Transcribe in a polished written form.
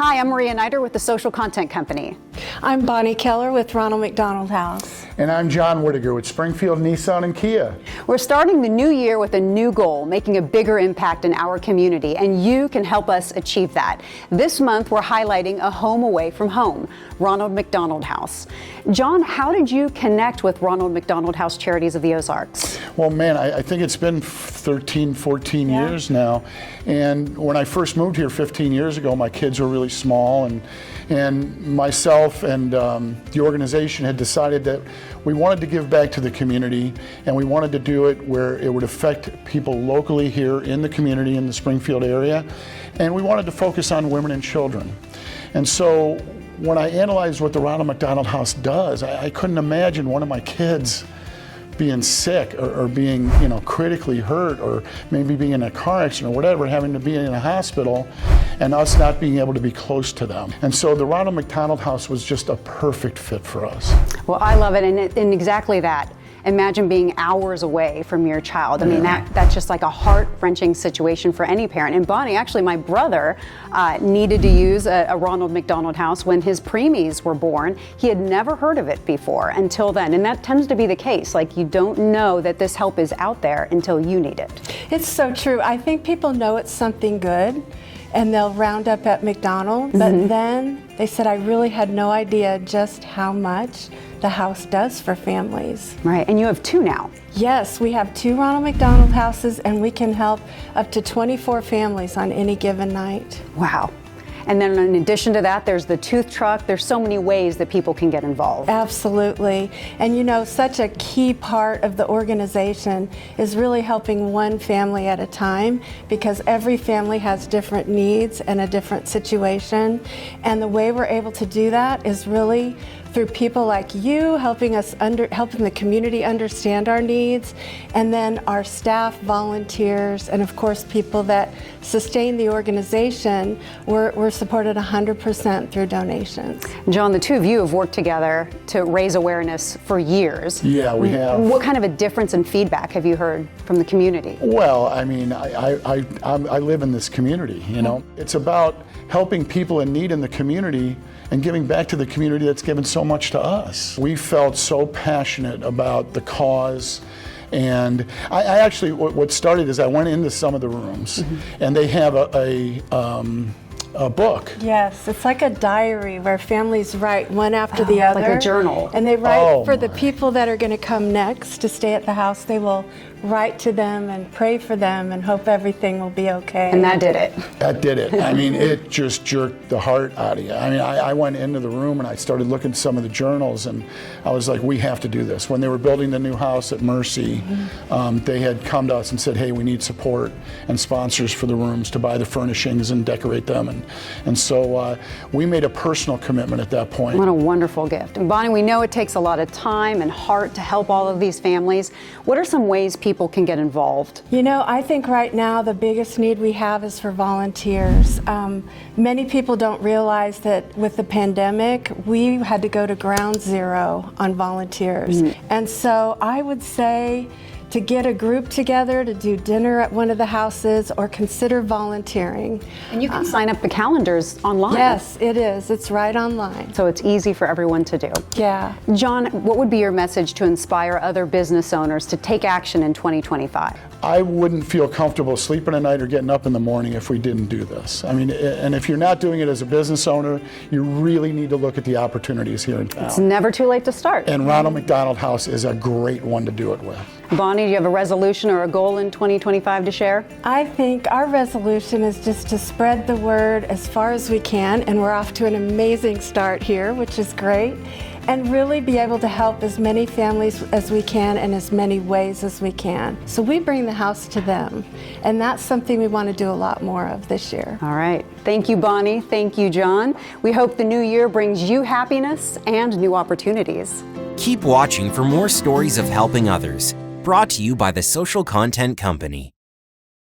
Hi, I'm Maria Nider with the Social Content Company. I'm Bonnie Keller with Ronald McDonald House. And I'm John Whittaker with Springfield Nissan and Kia. We're starting the new year with a new goal, making a bigger impact in our community, and you can help us achieve that. This month, we're highlighting a home away from home, Ronald McDonald House. John, how did you connect with Ronald McDonald House Charities of the Ozarks? Well, man, I think it's been 13, 14 years now. And when I first moved here 15 years ago, my kids were really small, and myself and the organization had decided that we wanted to give back to the community, and we wanted to do it where it would affect people locally here in the community in the Springfield area, and we wanted to focus on women and children. And so when I analyzed what the Ronald McDonald House does, I couldn't imagine one of my kids being sick or being, critically hurt, or maybe being in a car accident or whatever, having to be in a hospital, and us not being able to be close to them. And so the Ronald McDonald House was just a perfect fit for us. Well, I love it, and exactly that. Imagine being hours away from your child. I mean, that's just like a heart-wrenching situation for any parent. And Bonnie, actually, my brother needed to use a Ronald McDonald House when his preemies were born. He had never heard of it before until then. And that tends to be the case. Like, you don't know that this help is out there until you need it. It's so true. I think people know it's something good, and they'll round up at McDonald's, but then they said, I really had no idea just how much the house does for families. Right, and you have two now. Yes, we have 2 Ronald McDonald houses, and we can help up to 24 families on any given night. Wow. And then in addition to that, there's the tooth truck. There's so many ways that people can get involved. Absolutely. And such a key part of the organization is really helping one family at a time, because every family has different needs and a different situation. And the way we're able to do that is really through people like you helping the community understand our needs, and then our staff, volunteers, and of course people that sustain the organization. We're supported 100% through donations. John, the two of you have worked together to raise awareness for years. Yeah, we have. What kind of a difference in feedback have you heard from the community? Well, I mean, I live in this community, It's about helping people in need in the community and giving back to the community that's given so much to us. We felt so passionate about the cause. And I actually, what started is I went into some of the rooms, and they have a book. Yes, it's like a diary where families write one after the other. Like a journal. And they write for the people that are going to come next to stay at the house. They will write to them and pray for them and hope everything will be okay. And that did it. That did it. I mean, it just jerked the heart out of you. I mean, I went into the room and I started looking at some of the journals, and I was like, we have to do this. When they were building the new house at Mercy, they had come to us and said, hey, we need support and sponsors for the rooms to buy the furnishings and decorate them. And so we made a personal commitment at that point. What a wonderful gift. And Bonnie, we know it takes a lot of time and heart to help all of these families. What are some ways people can get involved? I think right now the biggest need we have is for volunteers. Many people don't realize that with the pandemic, we had to go to ground zero on volunteers. And so I would say to get a group together to do dinner at one of the houses or consider volunteering. And you can sign up the calendars online. Yes, it is. It's right online. So it's easy for everyone to do. Yeah. John, what would be your message to inspire other business owners to take action in 2025? I wouldn't feel comfortable sleeping at night or getting up in the morning if we didn't do this. I mean, and if you're not doing it as a business owner, you really need to look at the opportunities here in town. It's never too late to start. And Ronald McDonald House is a great one to do it with. Bonnie, do you have a resolution or a goal in 2025 to share? I think our resolution is just to spread the word as far as we can, and we're off to an amazing start here, which is great, and really be able to help as many families as we can in as many ways as we can. So we bring the house to them, and that's something we want to do a lot more of this year. All right. Thank you, Bonnie. Thank you, John. We hope the new year brings you happiness and new opportunities. Keep watching for more stories of helping others. Brought to you by the Social Content Company.